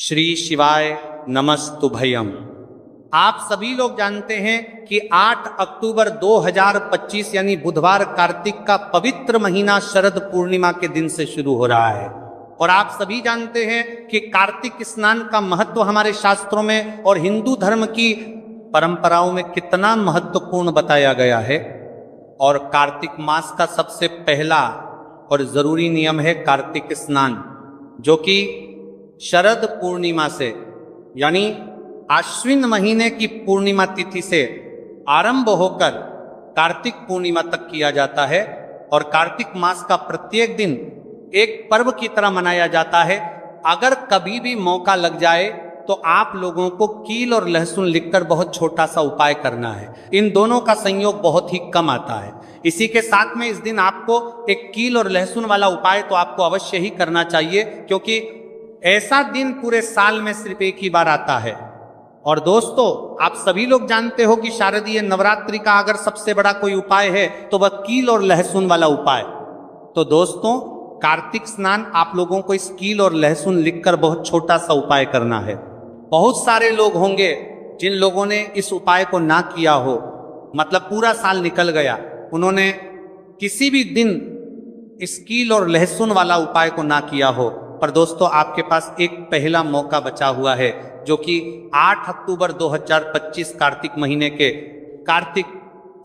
श्री शिवाय नमस्तुभयम्। आप सभी लोग जानते हैं कि 8 अक्टूबर 2025 यानी बुधवार कार्तिक का पवित्र महीना शरद पूर्णिमा के दिन से शुरू हो रहा है। और आप सभी जानते हैं कि कार्तिक स्नान का महत्व हमारे शास्त्रों में और हिंदू धर्म की परंपराओं में कितना महत्वपूर्ण बताया गया है। और कार्तिक मास का सबसे पहला और जरूरी नियम है कार्तिक स्नान, जो कि शरद पूर्णिमा से यानी आश्विन महीने की पूर्णिमा तिथि से आरंभ होकर कार्तिक पूर्णिमा तक किया जाता है। और कार्तिक मास का प्रत्येक दिन एक पर्व की तरह मनाया जाता है। अगर कभी भी मौका लग जाए तो आप लोगों को कील और लहसुन लिखकर बहुत छोटा सा उपाय करना है। इन दोनों का संयोग बहुत ही कम आता है। इसी के साथ में इस दिन आपको एक कील और लहसुन वाला उपाय तो आपको अवश्य ही करना चाहिए, क्योंकि ऐसा दिन पूरे साल में सिर्फ एक ही बार आता है। और दोस्तों, आप सभी लोग जानते हो कि शारदीय नवरात्रि का अगर सबसे बड़ा कोई उपाय है तो वह कील और लहसुन वाला उपाय। तो दोस्तों, कार्तिक स्नान आप लोगों को इस कील और लहसुन लिखकर बहुत छोटा सा उपाय करना है। बहुत सारे लोग होंगे जिन लोगों ने इस उपाय को ना किया हो, मतलब पूरा साल निकल गया, उन्होंने किसी भी दिन इस कील और लहसुन वाला उपाय को ना किया हो। पर दोस्तों, आपके पास एक पहला मौका बचा हुआ है, जो कि 8 अक्टूबर 2025 कार्तिक महीने के कार्तिक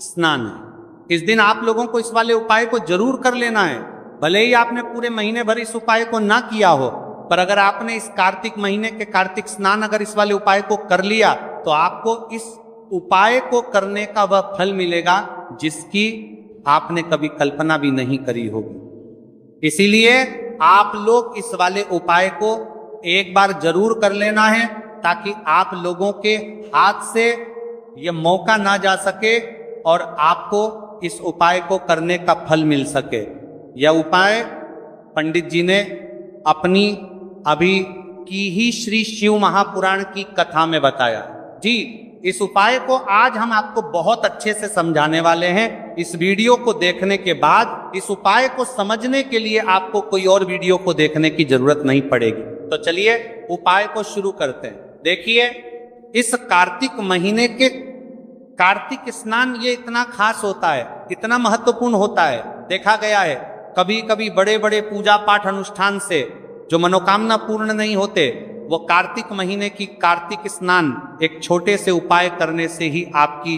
स्नान है। इस दिन आप लोगों को इस वाले उपाय को जरूर कर लेना है। भले ही आपने पूरे महीने भर इस उपाय को ना किया हो, पर अगर आपने इस कार्तिक महीने के कार्तिक स्नान अगर इस वाले उपाय को कर लिया तो आपको इस उपाय को करने का वह फल मिलेगा जिसकी आपने कभी कल्पना भी नहीं करी होगी। इसीलिए आप लोग इस वाले उपाय को एक बार जरूर कर लेना है, ताकि आप लोगों के हाथ से यह मौका ना जा सके और आपको इस उपाय को करने का फल मिल सके। यह उपाय पंडित जी ने अपनी अभी की ही श्री शिव महापुराण की कथा में बताया। जी, इस उपाय को आज हम आपको बहुत अच्छे से समझाने वाले हैं। इस वीडियो को देखने के बाद इस उपाय को समझने के लिए आपको कोई और वीडियो को देखने की जरूरत नहीं पड़ेगी। तो चलिए उपाय को शुरू करते हैं। देखिए, इस कार्तिक महीने के कार्तिक स्नान ये इतना खास होता है, इतना महत्वपूर्ण होता है। देखा गया है कभी कभी बड़े बड़े पूजा पाठ अनुष्ठान से जो मनोकामना पूर्ण नहीं होते, वो कार्तिक महीने की कार्तिक स्नान एक छोटे से उपाय करने से ही आपकी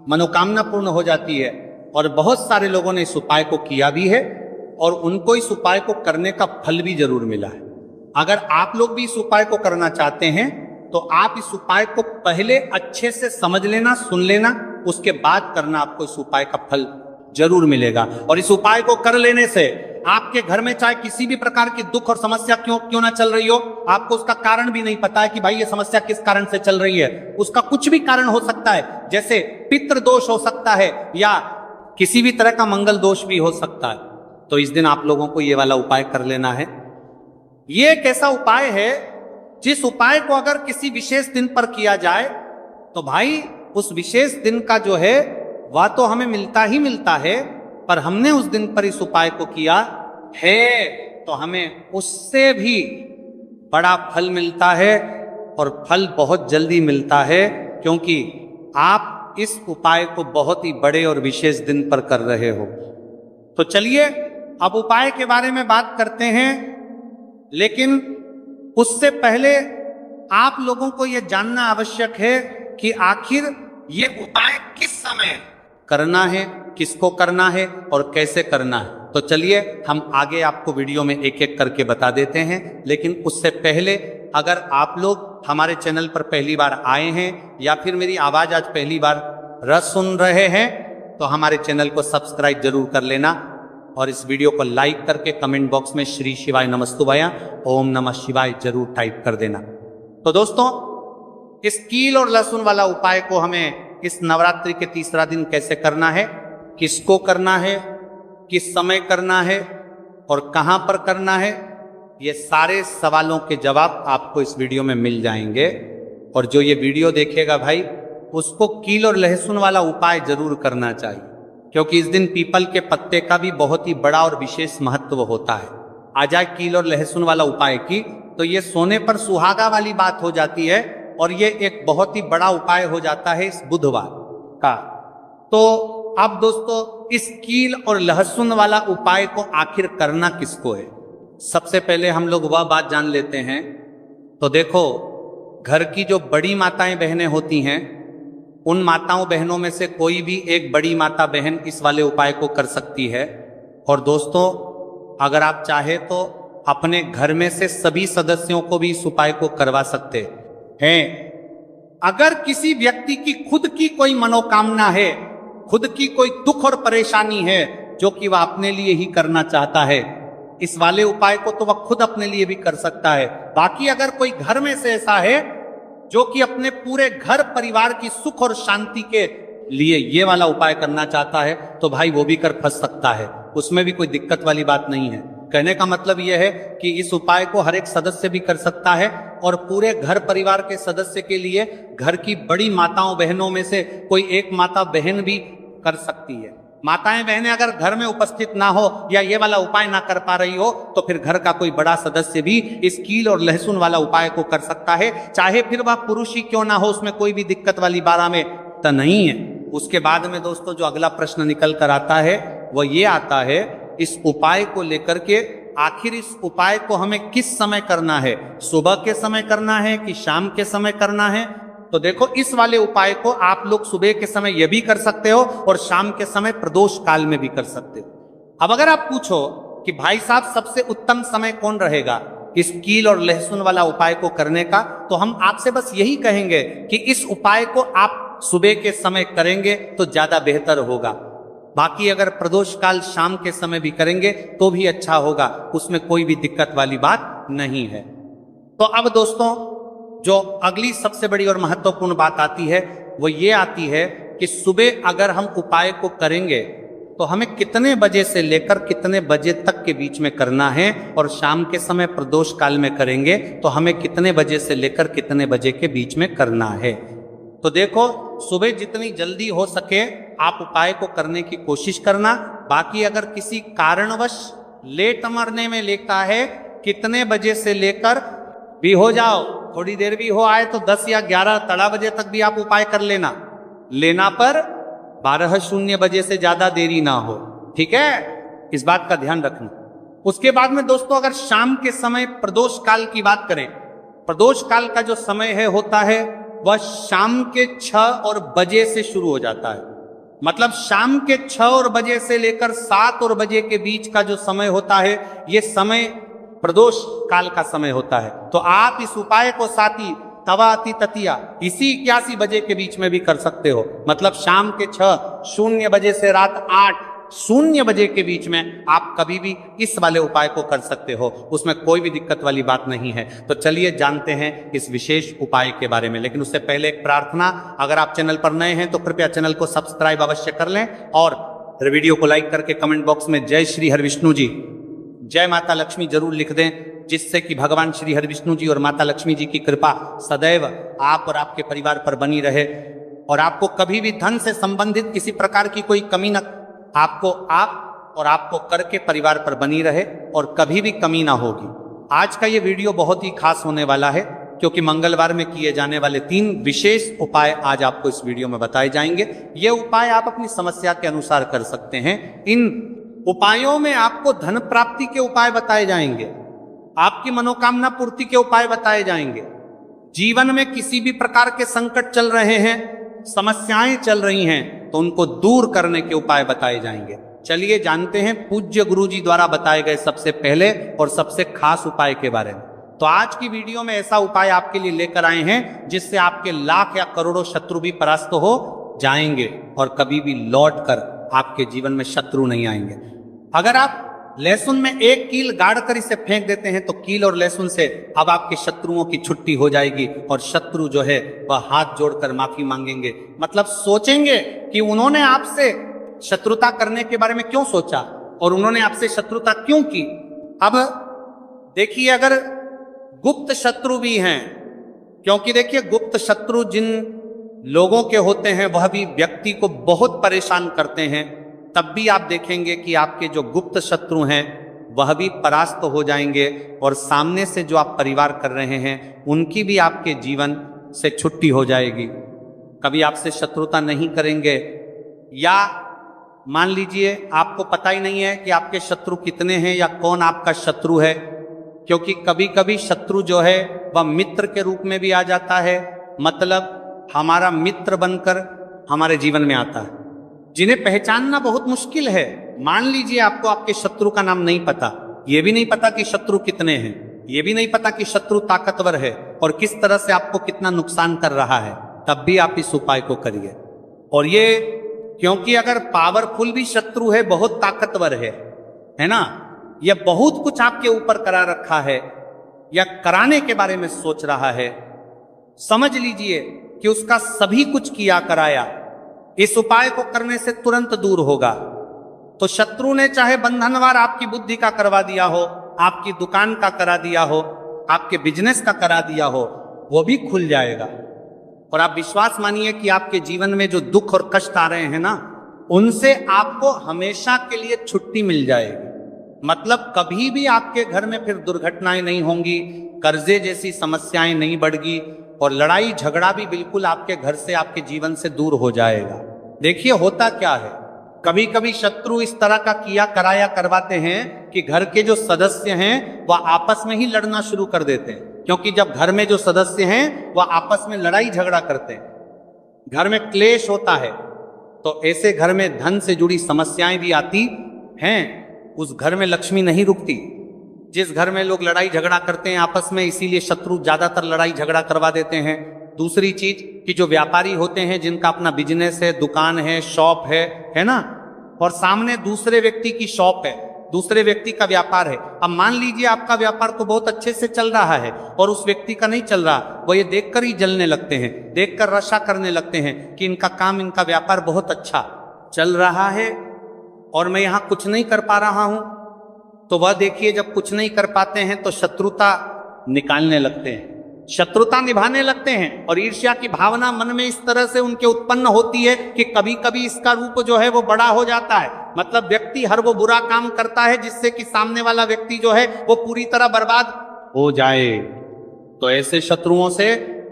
मनोकामना पूर्ण हो जाती है। और बहुत सारे लोगों ने इस उपाय को किया भी है और उनको इस उपाय को करने का फल भी जरूर मिला है। अगर आप लोग भी इस उपाय को करना चाहते हैं तो आप इस उपाय को पहले अच्छे से समझ लेना, सुन लेना, उसके बाद करना, आपको इस उपाय का फल जरूर मिलेगा। और इस उपाय को कर लेने से आपके घर में चाहे किसी भी प्रकार की दुख और समस्या क्यों ना चल रही हो, आपको उसका कारण भी नहीं पता है कि भाई ये समस्या किस कारण से चल रही है, उसका कुछ भी कारण हो सकता है। जैसे पितृ दोष हो सकता है या किसी भी तरह का मंगल दोष भी हो सकता है। तो इस दिन आप लोगों को ये वाला उपाय कर लेना है। ये एक ऐसा उपाय है जिस उपाय को अगर किसी विशेष दिन पर किया जाए तो भाई उस विशेष दिन का जो है वह तो हमें मिलता ही मिलता है, पर हमने उस दिन पर इस उपाय को किया है तो हमें उससे भी बड़ा फल मिलता है। और फल बहुत जल्दी मिलता है, क्योंकि आप इस उपाय को बहुत ही बड़े और विशेष दिन पर कर रहे हो। तो चलिए अब उपाय के बारे में बात करते हैं, लेकिन उससे पहले आप लोगों को यह जानना आवश्यक है कि आखिर ये उपाय किस समय करना है, किसको करना है और कैसे करना है। तो चलिए हम आगे आपको वीडियो में एक एक करके बता देते हैं। लेकिन उससे पहले अगर आप लोग हमारे चैनल पर पहली बार आए हैं या फिर मेरी आवाज आज पहली बार सुन रहे हैं तो हमारे चैनल को सब्सक्राइब जरूर कर लेना और इस वीडियो को लाइक करके कमेंट बॉक्स में श्री शिवाय नमस्तुभया ओम नमः शिवाय जरूर टाइप कर देना। तो दोस्तों, इस कील और लहसुन वाला उपाय को हमें इस नवरात्रि के तीसरा दिन कैसे करना है, किसको करना है, किस समय करना है और कहां पर करना है, ये सारे सवालों के जवाब आपको इस वीडियो में मिल जाएंगे। और जो ये वीडियो देखेगा भाई, उसको कील और लहसुन वाला उपाय जरूर करना चाहिए, क्योंकि इस दिन पीपल के पत्ते का भी बहुत ही बड़ा और विशेष महत्व होता है। आ जाए कील और लहसुन वाला उपाय की तो ये सोने पर सुहागा वाली बात हो जाती है और ये एक बहुत ही बड़ा उपाय हो जाता है इस बुधवार का। तो अब दोस्तों इस कील और लहसुन वाला उपाय को आखिर करना किसको है, सबसे पहले हम लोग वह बात जान लेते हैं। तो देखो, घर की जो बड़ी माताएं बहनें होती हैं, उन माताओं बहनों में से कोई भी एक बड़ी माता बहन इस वाले उपाय को कर सकती है। और दोस्तों अगर आप चाहे तो अपने घर में से सभी सदस्यों को भी इस उपाय को करवा सकते हैं। अगर किसी व्यक्ति की खुद की कोई मनोकामना है, खुद की कोई दुख और परेशानी है जो कि वह अपने लिए ही करना चाहता है, इस वाले उपाय को तो वह खुद अपने लिए भी कर सकता है। बाकी अगर कोई घर में से ऐसा है जो कि अपने पूरे घर परिवार की सुख और शांति के लिए ये वाला उपाय करना चाहता है, तो भाई वो भी कर फंस सकता है, उसमें भी कोई दिक्कत वाली बात नहीं है। कहने का मतलब यह है कि इस उपाय को हर एक सदस्य भी कर सकता है और पूरे घर परिवार के सदस्य के लिए घर की बड़ी माताओं बहनों में से कोई एक माता बहन भी कर सकती है। माताएं बहनें अगर घर में उपस्थित ना हो या ये वाला उपाय ना कर पा रही हो, तो फिर घर का कोई बड़ा सदस्य भी इस कील और लहसुन वाला उपाय को कर सकता है, चाहे फिर वह पुरुष ही क्यों ना हो, उसमें कोई भी दिक्कत वाली बात में तो नहीं है। उसके बाद में दोस्तों जो अगला प्रश्न निकल कर आता है वो ये आता है, इस उपाय को लेकर के आखिर इस उपाय को हमें किस समय करना है, सुबह के समय करना है कि शाम के समय करना है। तो देखो, इस वाले उपाय को आप लोग सुबह के समय यह भी कर सकते हो और शाम के समय प्रदोष काल में भी कर सकते हो। अब अगर आप पूछो कि भाई साहब सबसे उत्तम समय कौन रहेगा इस कील और लहसुन वाला उपाय को करने का, तो हम आपसे बस यही कहेंगे कि इस उपाय को आप सुबह के समय करेंगे तो ज्यादा बेहतर होगा। बाकी अगर प्रदोष काल शाम के समय भी करेंगे तो भी अच्छा होगा, उसमें कोई भी दिक्कत वाली बात नहीं है। तो अब दोस्तों जो अगली सबसे बड़ी और महत्वपूर्ण बात आती है वो ये आती है कि सुबह अगर हम उपाय को करेंगे तो हमें कितने बजे से लेकर कितने बजे तक के बीच में करना है, और शाम के समय प्रदोष काल में करेंगे तो हमें कितने बजे से लेकर कितने बजे के बीच में करना है। तो देखो, सुबह जितनी जल्दी हो सके आप उपाय को करने की कोशिश करना। बाकी अगर किसी कारणवश लेट मरने में लेता है, कितने बजे से लेकर भी हो जाओ, थोड़ी देर भी हो आए तो 10 या 11 तड़ा बजे तक भी आप उपाय कर लेना पर 12:00 बजे से ज्यादा देरी ना हो, ठीक है, इस बात का ध्यान रखना। उसके बाद में दोस्तों अगर शाम के समय प्रदोष काल की बात करें, प्रदोष काल का जो समय है होता है वह शाम के 6 बजे से शुरू हो जाता है। मतलब शाम के 6 बजे से लेकर 7 बजे के बीच का जो समय होता है, ये समय प्रदोष काल का समय होता है। तो आप इस उपाय को साथी तवा अति ततिया इसी 81 बजे के बीच में भी कर सकते हो। मतलब शाम के 6:00 बजे से रात 8:00 बजे के बीच में आप कभी भी इस वाले उपाय को कर सकते हो, उसमें कोई भी दिक्कत वाली बात नहीं है। तो चलिए जानते हैं इस विशेष उपाय के बारे में। लेकिन उससे पहले एक प्रार्थना, अगर आप चैनल पर नए हैं तो कृपया चैनल को सब्सक्राइब अवश्य कर लें और वीडियो को लाइक करके कमेंट बॉक्स में जय श्री हरविष्णु जी, जय माता लक्ष्मी जरूर लिख दें, जिससे कि भगवान श्री हरविष्णु जी और माता लक्ष्मी जी की कृपा सदैव आप और आपके परिवार पर बनी रहे और आपको कभी भी धन से संबंधित किसी प्रकार की कोई कमी न आपको करके परिवार पर बनी रहे और कभी भी कमी ना होगी। आज का ये वीडियो बहुत ही खास होने वाला है क्योंकि मंगलवार में किए जाने वाले 3 विशेष उपाय आज आपको इस वीडियो में बताए जाएंगे। ये उपाय आप अपनी समस्या के अनुसार कर सकते हैं। इन उपायों में आपको धन प्राप्ति के उपाय बताए जाएंगे, आपकी मनोकामना पूर्ति के उपाय बताए जाएंगे, जीवन में किसी भी प्रकार के संकट चल रहे हैं, समस्याएं चल रही हैं तो उनको दूर करने के उपाय बताए जाएंगे। चलिए जानते हैं पूज्य गुरुजी द्वारा बताए गए सबसे पहले और सबसे खास उपाय के बारे में। तो आज की वीडियो में ऐसा उपाय आपके लिए लेकर आए हैं जिससे आपके लाख या करोड़ों शत्रु भी परास्त हो जाएंगे और कभी भी लौट कर आपके जीवन में शत्रु नहीं आएंगे। अगर आप लहसुन में 1 कील गाड़ कर इसे फेंक देते हैं तो कील और लहसुन से अब आपके शत्रुओं की छुट्टी हो जाएगी और शत्रु जो है वह हाथ जोड़कर माफी मांगेंगे। मतलब सोचेंगे कि उन्होंने आपसे शत्रुता करने के बारे में क्यों सोचा और उन्होंने आपसे शत्रुता क्यों की। अब देखिए, अगर गुप्त शत्रु भी हैं, क्योंकि देखिए गुप्त शत्रु जिन लोगों के होते हैं वह भी व्यक्ति को बहुत परेशान करते हैं, तब भी आप देखेंगे कि आपके जो गुप्त शत्रु हैं वह भी परास्त हो जाएंगे और सामने से जो आप परिवार कर रहे हैं उनकी भी आपके जीवन से छुट्टी हो जाएगी। कभी आपसे शत्रुता नहीं करेंगे, या मान लीजिए आपको पता ही नहीं है कि आपके शत्रु कितने हैं या कौन आपका शत्रु है, क्योंकि कभी कभी शत्रु जो है वह मित्र के रूप में भी आ जाता है, मतलब हमारा मित्र बनकर हमारे जीवन में आता है, जिन्हें पहचानना बहुत मुश्किल है। मान लीजिए आपको आपके शत्रु का नाम नहीं पता, यह भी नहीं पता कि शत्रु कितने हैं, यह भी नहीं पता कि शत्रु ताकतवर है और किस तरह से आपको कितना नुकसान कर रहा है, तब भी आप इस उपाय को करिए। और ये क्योंकि अगर पावरफुल भी शत्रु है, बहुत ताकतवर है ना, यह बहुत कुछ आपके ऊपर करा रखा है या कराने के बारे में सोच रहा है, समझ लीजिए कि उसका सभी कुछ किया कराया इस उपाय को करने से तुरंत दूर होगा। तो शत्रु ने चाहे बंधनवार आपकी बुद्धि का करवा दिया हो, आपकी दुकान का करा दिया हो, आपके बिजनेस का करा दिया हो, वो भी खुल जाएगा। और आप विश्वास मानिए कि आपके जीवन में जो दुख और कष्ट आ रहे हैं ना, उनसे आपको हमेशा के लिए छुट्टी मिल जाएगी। मतलब कभी भी आपके घर में फिर दुर्घटनाएं नहीं होंगी, कर्जे जैसी समस्याएं नहीं बढ़गी और लड़ाई झगड़ा भी बिल्कुल आपके घर से, आपके जीवन से दूर हो जाएगा। देखिए होता क्या है, कभी कभी शत्रु इस तरह का किया कराया करवाते हैं कि घर के जो सदस्य हैं वह आपस में ही लड़ना शुरू कर देते हैं, क्योंकि जब घर में जो सदस्य हैं वह आपस में लड़ाई झगड़ा करते हैं, घर में क्लेश होता है, तो ऐसे घर में धन से जुड़ी समस्याएं भी आती हैं। उस घर में लक्ष्मी नहीं रुकती। जिस घर में लोग लड़ाई झगड़ा करते हैं आपस में, इसीलिए शत्रु ज्यादातर लड़ाई झगड़ा करवा देते हैं। दूसरी चीज कि जो व्यापारी होते हैं, जिनका अपना बिजनेस है, दुकान है, शॉप है ना, और सामने दूसरे व्यक्ति की शॉप है, दूसरे व्यक्ति का व्यापार है। अब मान लीजिए आपका व्यापार तो बहुत अच्छे से चल रहा है और उस व्यक्ति का नहीं चल रहा, वो ये देखकर ही जलने लगते हैं, देखकर रशा करने लगते हैं कि इनका काम, इनका व्यापार बहुत अच्छा चल रहा है और मैं यहाँ कुछ नहीं कर पा रहा हूं। तो वह देखिए जब कुछ नहीं कर पाते हैं तो शत्रुता निकालने लगते हैं, शत्रुता निभाने लगते हैं और ईर्ष्या की भावना मन में इस तरह से उनके उत्पन्न होती है कि कभी कभी इसका रूप जो है वो बड़ा हो जाता है। मतलब व्यक्ति हर वो बुरा काम करता है जिससे कि सामने वाला व्यक्ति जो है वो पूरी तरह बर्बाद हो जाए। तो ऐसे शत्रुओं से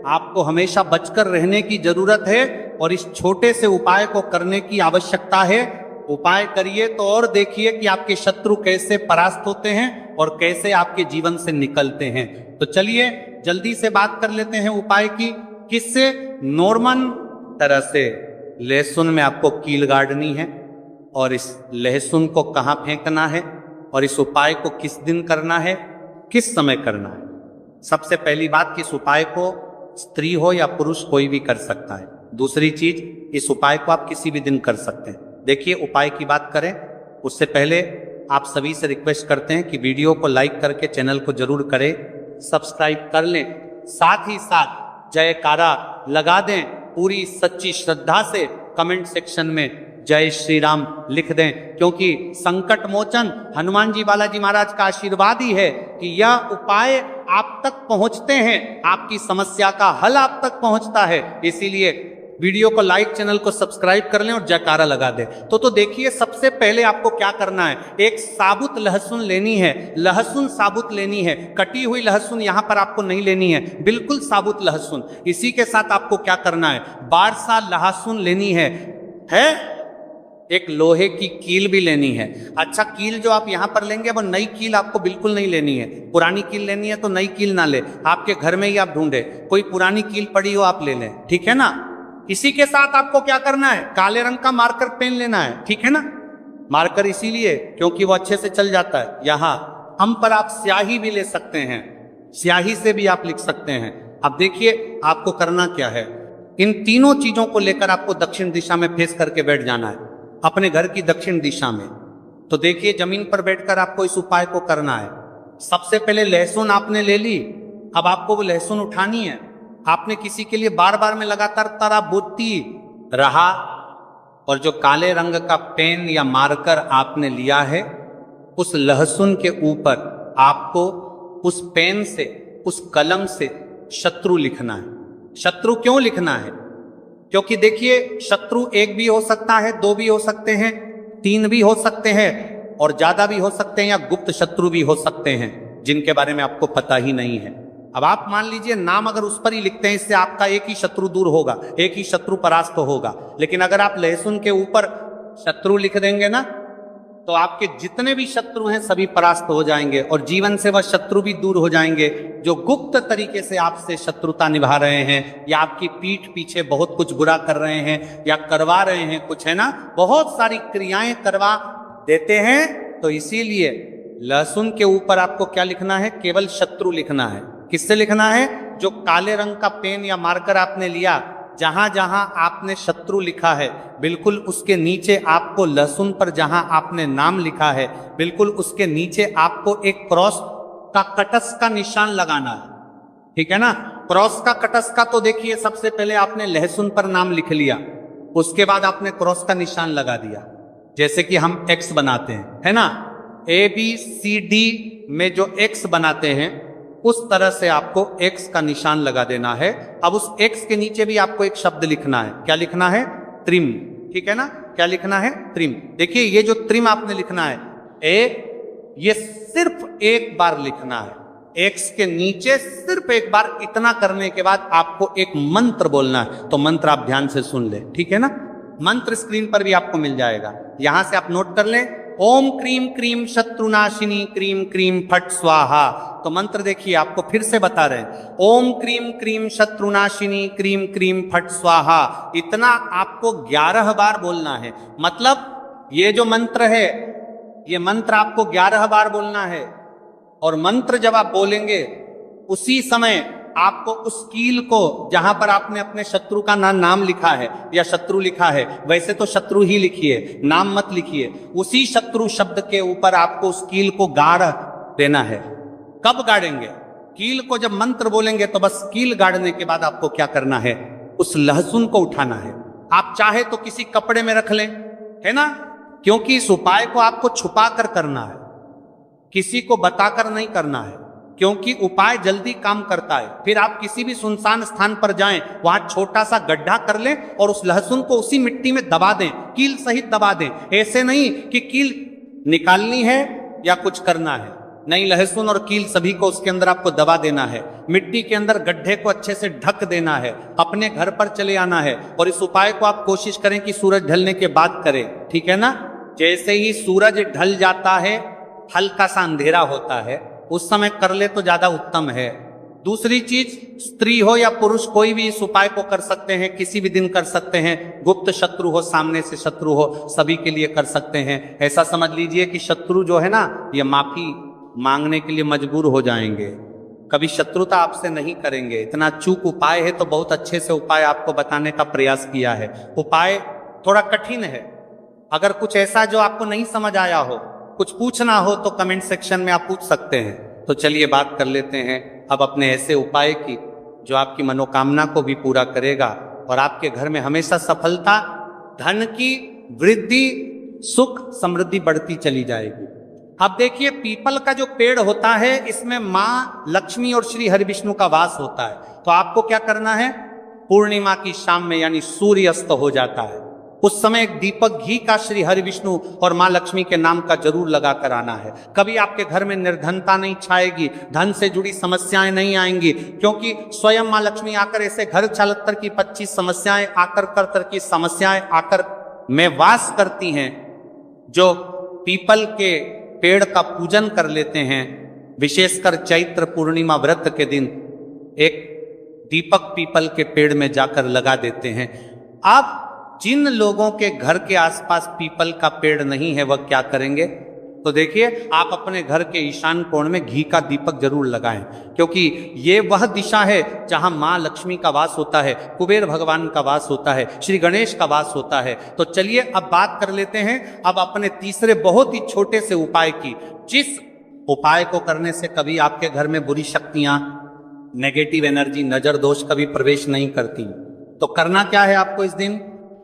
आपको हमेशा बचकर रहने की जरूरत है और इस छोटे से उपाय को करने की आवश्यकता है। उपाय करिए तो और देखिए कि आपके शत्रु कैसे परास्त होते हैं और कैसे आपके जीवन से निकलते हैं। तो चलिए जल्दी से बात कर लेते हैं उपाय की। किससे? नॉर्मल तरह से लहसुन में आपको कील गाड़नी है और इस लहसुन को कहाँ फेंकना है और इस उपाय को किस दिन करना है, किस समय करना है। सबसे पहली बात कि इस उपाय को स्त्री हो या पुरुष कोई भी कर सकता है। दूसरी चीज, इस उपाय को आप किसी भी दिन कर सकते हैं। देखिए उपाय की बात करें उससे पहले आप सभी से रिक्वेस्ट करते हैं कि वीडियो को लाइक करके चैनल को जरूर करें, सब्सक्राइब कर लें, साथ ही साथ जयकारा लगा दें पूरी सच्ची श्रद्धा से। कमेंट सेक्शन में जय श्री राम लिख दें, क्योंकि संकट मोचन हनुमान जी बालाजी महाराज का आशीर्वाद ही है कि यह उपाय आप तक पहुंचते हैं, आपकी समस्या का हल आप तक पहुंचता है। इसीलिए वीडियो को लाइक, चैनल को सब्सक्राइब कर लें और जयकारा लगा दें। तो देखिए सबसे पहले आपको क्या करना है, एक साबुत लहसुन लेनी है, लहसुन साबुत लेनी है, कटी हुई लहसुन यहां पर आपको नहीं लेनी है, बिल्कुल साबुत लहसुन। इसी के साथ आपको क्या करना है, बारसा लहसुन लेनी है, एक लोहे की कील भी लेनी है। अच्छा, कील जो आप यहां पर लेंगे वो नई कील आपको बिल्कुल नहीं लेनी है। पुरानी कील लेनी है तो नई कील ना ले, आपके घर में ही आप ढूंढे कोई पुरानी कील पड़ी हो आप ले लें, ठीक है ना। इसी के साथ आपको क्या करना है, काले रंग का मार्कर पेन लेना है, ठीक है ना। मार्कर इसीलिए क्योंकि वो अच्छे से चल जाता है। यहां हम पर आप स्याही भी ले सकते हैं, स्याही से भी आप लिख सकते हैं। अब देखिए आपको करना क्या है, इन तीनों चीजों को लेकर आपको दक्षिण दिशा में फेस करके बैठ जाना है, अपने घर की दक्षिण दिशा में। तो देखिए जमीन पर बैठकर आपको इस उपाय को करना है। सबसे पहले लहसुन आपने ले ली, अब आपको वो लहसुन उठानी है। आपने किसी के लिए बार बार में लगातार तराबुती रहा और जो काले रंग का पेन या मार्कर आपने लिया है, उस लहसुन के ऊपर आपको उस पेन से, उस कलम से शत्रु लिखना है। शत्रु क्यों लिखना है? क्योंकि देखिए शत्रु एक भी हो सकता है, दो भी हो सकते हैं, तीन भी हो सकते हैं, और ज्यादा भी हो सकते हैं या गुप्त शत्रु भी हो सकते हैं जिनके बारे में आपको पता ही नहीं है। अब आप मान लीजिए नाम अगर उस पर ही लिखते हैं, इससे आपका एक ही शत्रु दूर होगा, एक ही शत्रु परास्त होगा। लेकिन अगर आप लहसुन के ऊपर शत्रु लिख देंगे ना, तो आपके जितने भी शत्रु हैं सभी परास्त हो जाएंगे और जीवन से वह शत्रु भी दूर हो जाएंगे जो गुप्त तरीके से आपसे शत्रुता निभा रहे हैं या आपकी पीठ पीछे बहुत कुछ बुरा कर रहे हैं या करवा रहे हैं कुछ, है ना, बहुत सारी क्रियाएं करवा देते हैं। तो इसीलिए लहसुन के ऊपर आपको क्या लिखना है? केवल शत्रु लिखना है। किससे लिखना है? जो काले रंग का पेन या मार्कर आपने लिया, जहां जहां आपने शत्रु लिखा है बिल्कुल उसके नीचे आपको लहसुन पर जहां आपने नाम लिखा है बिल्कुल उसके नीचे आपको एक क्रॉस का कटस का निशान लगाना है। ठीक है ना? क्रॉस का कटस का तो देखिए, सबसे पहले आपने लहसुन पर नाम लिख लिया, उसके बाद आपने क्रॉस का निशान लगा दिया, जैसे कि हम एक्स बनाते हैं, है ना, ABCD में जो एक्स बनाते हैं उस तरह से आपको एक्स का निशान लगा देना है। अब उस एक्स के नीचे भी आपको एक शब्द लिखना है। क्या लिखना है? त्रिम। ठीक है ना? क्या लिखना है? त्रिम। देखिए ये जो त्रिम आपने लिखना है, ये सिर्फ एक बार लिखना है। एक्स के नीचे सिर्फ एक बार, इतना करने के बाद आपको एक मंत्र बोलना है। तो मंत्र आप ध्यान से सुन ले, ठीक है ना? मंत्र स्क्रीन पर भी आपको मिल जाएगा, यहां से आप नोट कर लें। ओम क्रीम क्रीम शत्रुनाशिनी क्रीम क्रीम फट स्वाहा। तो मंत्र देखिए, आपको फिर से बता रहे हैं, ओम क्रीम क्रीम शत्रुनाशिनी क्रीम क्रीम फट स्वाहा। इतना आपको 11 बार बोलना है। मतलब ये जो मंत्र है, ये मंत्र आपको 11 बार बोलना है। और मंत्र जब आप बोलेंगे उसी समय आपको उस कील को, जहां पर आपने अपने शत्रु का नाम लिखा है या शत्रु लिखा है, वैसे तो शत्रु ही लिखिए, नाम मत लिखिए, उसी शत्रु शब्द के ऊपर आपको उस कील को गाड़ देना है। कब गाड़ेंगे? कील को जब मंत्र बोलेंगे तो बस कील गाड़ने के बाद आपको क्या करना है? उस लहसुन को उठाना है। आप चाहे तो किसी कपड़े में रख लें, है ना, क्योंकि इस उपाय को आपको छुपा कर करना है, किसी को बताकर नहीं करना है, क्योंकि उपाय जल्दी काम करता है। फिर आप किसी भी सुनसान स्थान पर जाएं, वहां छोटा सा गड्ढा कर लें और उस लहसुन को उसी मिट्टी में दबा दें, कील सहित दबा दें। ऐसे नहीं कि कील निकालनी है या कुछ करना है, नहीं, लहसुन और कील सभी को उसके अंदर आपको दबा देना है। मिट्टी के अंदर गड्ढे को अच्छे से ढक देना है, अपने घर पर चले आना है। और इस उपाय को आप कोशिश करें कि सूरज ढलने के बाद करें, ठीक है ना? जैसे ही सूरज ढल जाता है, हल्का सा अंधेरा होता है, उस समय कर ले तो ज्यादा उत्तम है। दूसरी चीज, स्त्री हो या पुरुष, कोई भी इस उपाय को कर सकते हैं, किसी भी दिन कर सकते हैं। गुप्त शत्रु हो, सामने से शत्रु हो, सभी के लिए कर सकते हैं। ऐसा समझ लीजिए कि शत्रु जो है ना, ये माफी मांगने के लिए मजबूर हो जाएंगे, कभी शत्रुता आपसे नहीं करेंगे। इतना चूक उपाय है तो बहुत अच्छे से उपाय आपको बताने का प्रयास किया है। उपाय थोड़ा कठिन है, अगर कुछ ऐसा जो आपको नहीं समझ आया हो, कुछ पूछना हो तो कमेंट सेक्शन में आप पूछ सकते हैं। तो चलिए बात कर लेते हैं अब अपने ऐसे उपाय की जो आपकी मनोकामना को भी पूरा करेगा और आपके घर में हमेशा सफलता, धन की वृद्धि, सुख समृद्धि बढ़ती चली जाएगी। अब देखिए, पीपल का जो पेड़ होता है, इसमें माँ लक्ष्मी और श्री हरिविष्णु का वास होता है। तो आपको क्या करना है? पूर्णिमा की शाम में, यानी सूर्य अस्त हो जाता है, उस समय एक दीपक घी का श्री हरिविष्णु और माँ लक्ष्मी के नाम का जरूर लगा कर आना है। कभी आपके घर में निर्धनता नहीं छाएगी, धन से जुड़ी समस्याएं नहीं आएंगी, क्योंकि स्वयं माँ लक्ष्मी आकर ऐसे घर चालत्तर की 25 समस्याएं आकर करतर की समस्याएं आकर में वास करती हैं। जो पीपल के पेड़ का पूजन कर लेते हैं, विशेषकर चैत्र पूर्णिमा व्रत के दिन एक दीपक पीपल के पेड़ में जाकर लगा देते हैं। अब जिन लोगों के घर के आसपास पीपल का पेड़ नहीं है, वह क्या करेंगे? तो देखिए, आप अपने घर के ईशान कोण में घी का दीपक जरूर लगाएं, क्योंकि ये वह दिशा है जहां मां लक्ष्मी का वास होता है, कुबेर भगवान का वास होता है, श्री गणेश का वास होता है। तो चलिए अब बात कर लेते हैं अब अपने तीसरे बहुत ही छोटे से उपाय की, जिस उपाय को करने से कभी आपके घर में बुरी शक्तियां, नेगेटिव एनर्जी, नजर दोष कभी प्रवेश नहीं करती। तो करना क्या है आपको इस दिन?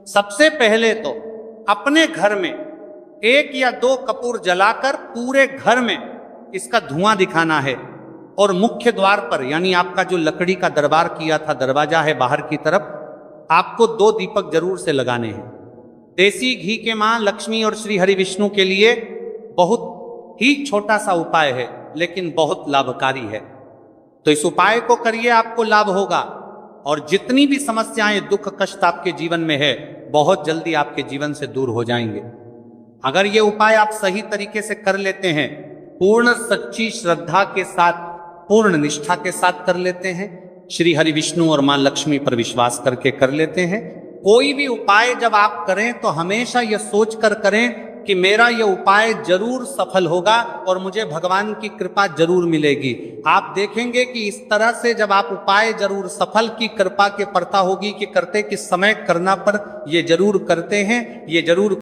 सबसे पहले तो अपने घर में 1 या 2 कपूर जलाकर पूरे घर में इसका धुआं दिखाना है। और मुख्य द्वार पर, यानी आपका जो लकड़ी का दरबार किया था दरवाजा है बाहर की तरफ, आपको 2 दीपक जरूर से लगाने हैं। देसी घी के मां लक्ष्मी और श्री हरिविष्णु के लिए बहुत ही छोटा सा उपाय है, लेकिन बहुत लाभकारी है। तो इस उपाय को करिए, आपको लाभ होगा, और जितनी भी समस्याएं, दुख, कष्ट आपके जीवन में है, बहुत जल्दी आपके जीवन से दूर हो जाएंगे। अगर ये उपाय आप सही तरीके से कर लेते हैं, पूर्ण सच्ची श्रद्धा के साथ, पूर्ण निष्ठा के साथ कर लेते हैं, श्री हरि विष्णु और मां लक्ष्मी पर विश्वास करके कर लेते हैं, कोई भी उपाय जब आप करें तो हमेशा यह सोचकर करें कि मेरा यह उपाय जरूर सफल होगा और मुझे भगवान की कृपा जरूर मिलेगी। आप देखेंगे कि इस तरह से जब आप उपाय जरूर सफल की कृपा के पड़ता होगी कि करते किस समय करना पर ये जरूर करते हैं, ये जरूर